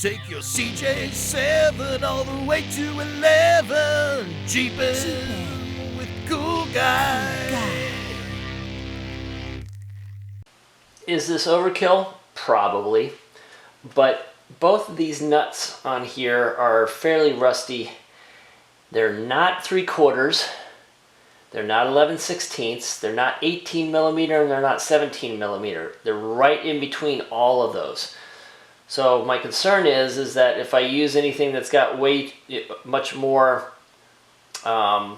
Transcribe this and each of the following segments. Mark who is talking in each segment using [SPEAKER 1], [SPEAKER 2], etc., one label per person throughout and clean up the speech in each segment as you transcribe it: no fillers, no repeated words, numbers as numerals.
[SPEAKER 1] Take your CJ7 all the way to 11. Jeepin' with cool guy.
[SPEAKER 2] Is this overkill? Probably. But both of these nuts on here are fairly rusty. They're not 3/4. They're not 11/16. They're not 18 millimeter, and they're not 17 millimeter. They're right in between all of those. So my concern is that if I use anything that's got way much more, that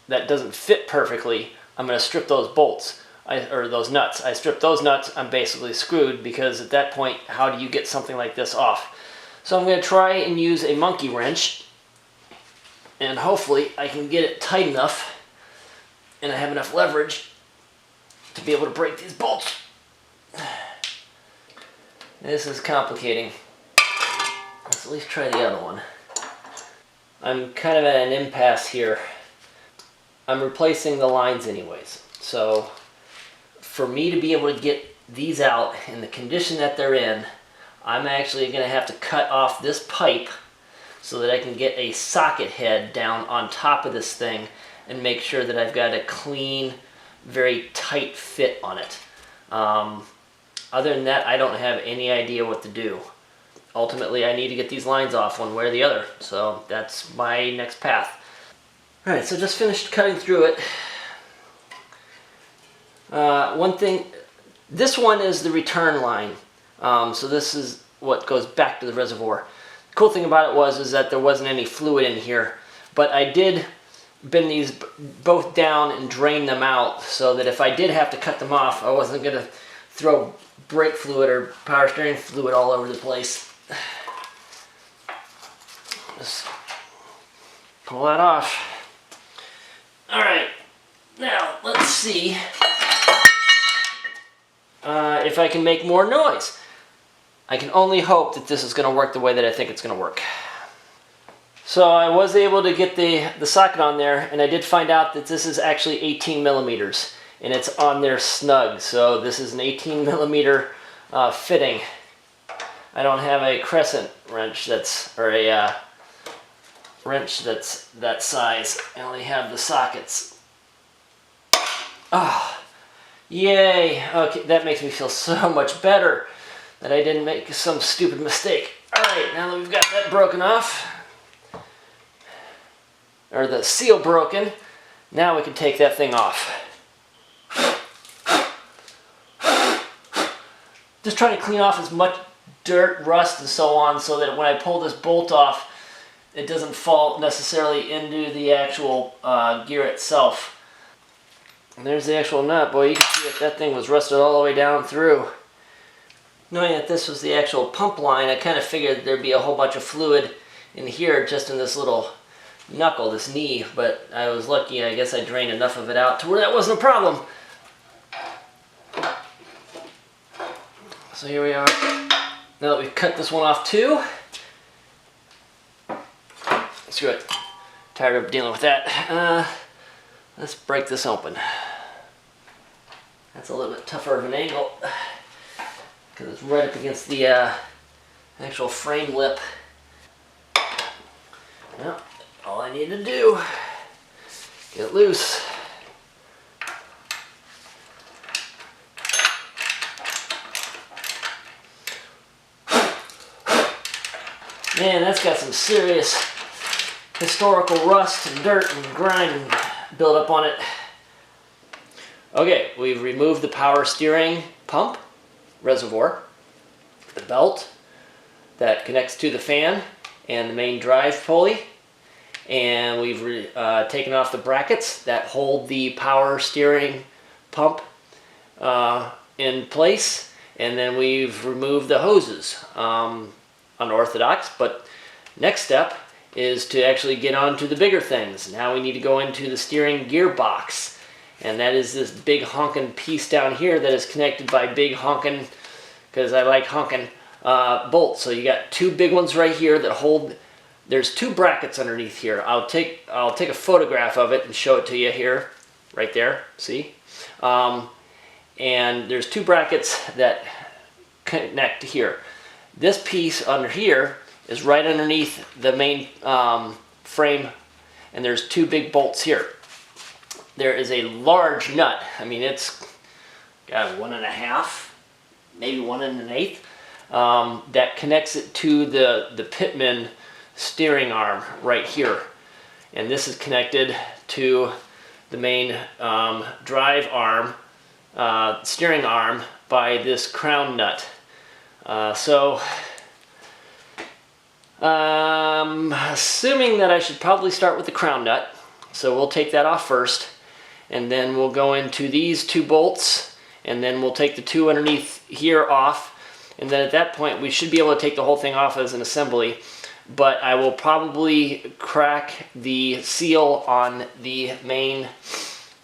[SPEAKER 2] doesn't fit perfectly, I'm going to strip those bolts, or those nuts. I strip those nuts, I'm basically screwed, because at that point, how do you get something like this off? So I'm going to try and use a monkey wrench, and hopefully I can get it tight enough, and I have enough leverage to be able to break these bolts. This is complicating. Let's at least try the other one. I'm kind of at an impasse here. I'm replacing the lines anyways. So for me to be able to get these out in the condition that they're in, I'm actually going to have to cut off this pipe so that I can get a socket head down on top of this thing and make sure that I've got a clean, very tight fit on it. Other than that, I don't have any idea what to do. Ultimately, I need to get these lines off one way or the other, so that's my next path. Alright, so just finished cutting through it. One thing, this one is the return line, so this is what goes back to the reservoir. The cool thing about it is that there wasn't any fluid in here, but I did bend these both down and drain them out so that if I did have to cut them off, I wasn't going to throw brake fluid or power steering fluid all over the place. Just pull that off. Alright, now let's see if I can make more noise. I can only hope that this is going to work the way that I think it's going to work. So I was able to get the socket on there, and I did find out that this is actually 18 millimeters. And it's on there snug, so this is an 18 millimeter fitting. I don't have a crescent wrench or a wrench that's that size. I only have the sockets. Ah, yay! Okay, that makes me feel so much better that I didn't make some stupid mistake. All right, now that we've got that broken off, or the seal broken, now we can take that thing off. Just trying to clean off as much dirt, rust, and so on, so that when I pull this bolt off, it doesn't fall necessarily into the actual gear itself. And there's the actual nut. Boy, you can see that thing was rusted all the way down through. Knowing that this was the actual pump line, I kind of figured there'd be a whole bunch of fluid in here, just in this little knuckle, this knee, but I was lucky. I guess I drained enough of it out to where that wasn't a problem. So here we are. Now that we've cut this one off too, screw it, tired of dealing with that. Let's break this open. That's a little bit tougher of an angle because it's right up against the actual frame lip. Well, all I need to do, get it loose. Man, that's got some serious historical rust and dirt and grime built up on it. Okay, we've removed the power steering pump reservoir, the belt that connects to the fan and the main drive pulley, and we've taken off the brackets that hold the power steering pump in place, and then we've removed the hoses. Unorthodox, but next step is to actually get on to the bigger things. Now we need to go into the steering gearbox, and that is this big honking piece down here that is connected by big honking, because I like honking, bolts. So you got two big ones right here that hold. There's two brackets underneath here. I'll take a photograph of it and show it to you here, right there. See, and there's two brackets that connect here. This piece under here is right underneath the main frame, and there's two big bolts here. There is a large nut. I mean, it's got 1.5, maybe 1 1/8, that connects it to the pitman steering arm right here. And this is connected to the main drive arm, steering arm, by this crown nut. So assuming that I should probably start with the crown nut, so we'll take that off first, and then we'll go into these two bolts, and then we'll take the two underneath here off, and then at that point we should be able to take the whole thing off as an assembly. But I will probably crack the seal on the main,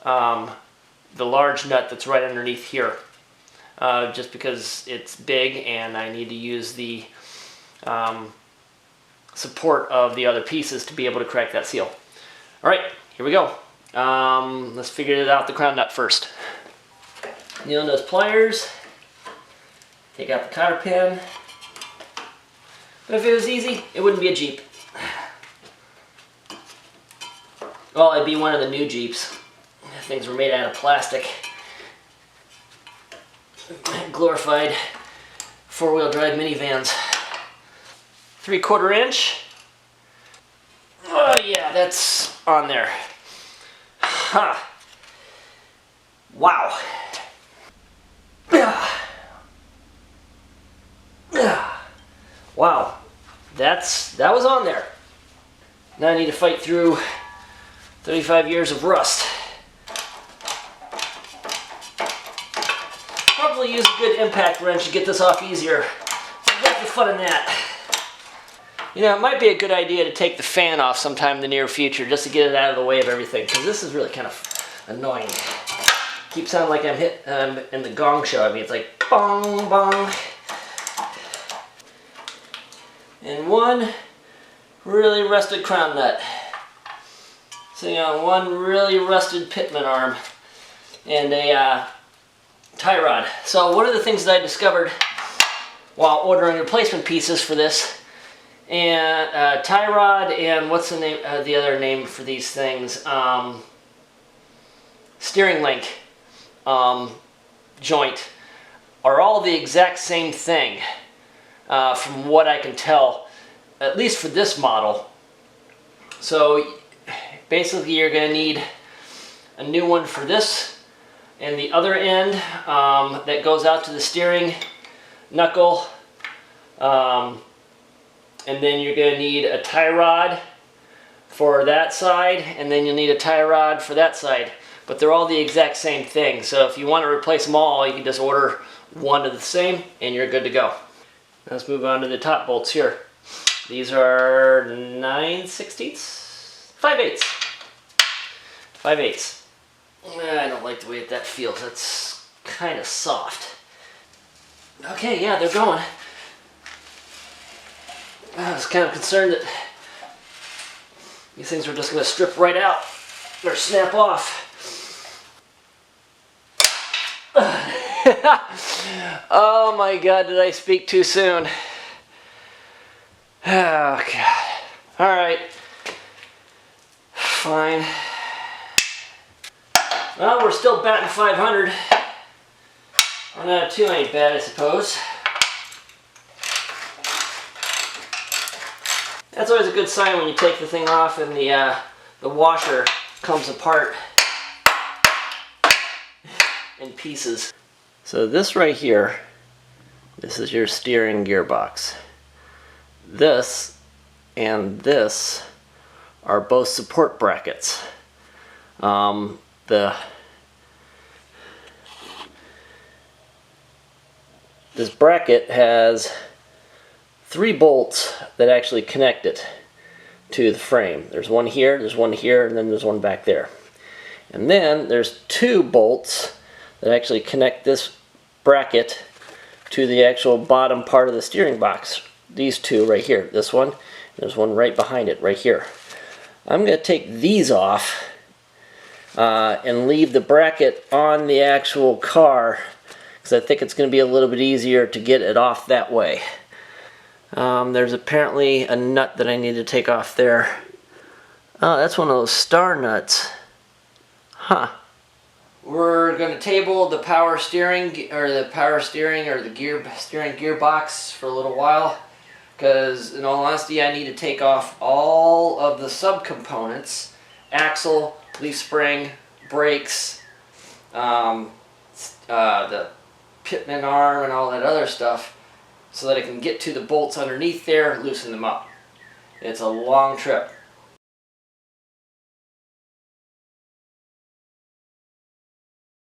[SPEAKER 2] the large nut that's right underneath here, just because it's big and I need to use the support of the other pieces to be able to crack that seal. All right, here we go. Let's figure out the crown nut first. Needle nose pliers, take out the cotter pin. But if it was easy, it wouldn't be a Jeep. Well, it'd be one of the new Jeeps. Things were made out of plastic. Glorified four-wheel drive minivans. 3/4 inch. Oh yeah, that's on there. Huh. Wow. Wow, that was on there. Now I need to fight through 35 years of rust. Probably use a good impact wrench to get this off easier. What's the fun in that? You know, it might be a good idea to take the fan off sometime in the near future just to get it out of the way of everything, because this is really kind of annoying. Keeps sounding like I'm hit in the gong show. I mean, it's like bong, bong. And one really rusted crown nut. Sitting on one really rusted pitman arm and a tie rod. So one of the things that I discovered while ordering replacement pieces for this, and tie rod and what's the name, the other name for these things? Steering link joint are all the exact same thing. From what I can tell, at least for this model. So basically you're going to need a new one for this, and the other end that goes out to the steering knuckle, and then you're going to need a tie rod for that side, and then you'll need a tie rod for that side. But they're all the exact same thing, so if you want to replace them all, you can just order one of the same and you're good to go. Let's move on to the top bolts here. These are 9/16? 5/8. 5/8. I don't like the way that feels. That's kind of soft. Okay, yeah, they're going. I was kind of concerned that these things were just going to strip right out or snap off. Oh my God, did I speak too soon? Oh God. Alright. Fine. Well, we're still batting 500. 1 out of 2 ain't bad, I suppose. That's always a good sign when you take the thing off and the washer comes apart in pieces. So this right here, this is your steering gearbox. This and this are both support brackets. This bracket has 3 bolts that actually connect it to the frame. There's one here, and then there's one back there. And then there's 2 bolts that actually connect this bracket to the actual bottom part of the steering box. These 2 right here. This one, there's one right behind it, right here. I'm going to take these off and leave the bracket on the actual car, because I think it's going to be a little bit easier to get it off that way. There's apparently a nut that I need to take off there. Oh, that's one of those star nuts. Huh. We're going to table the power steering or the steering gearbox for a little while, because in all honesty I need to take off all of the subcomponents: axle, leaf spring, brakes, the pitman arm and all that other stuff, so that I can get to the bolts underneath there, loosen them up. It's a long trip.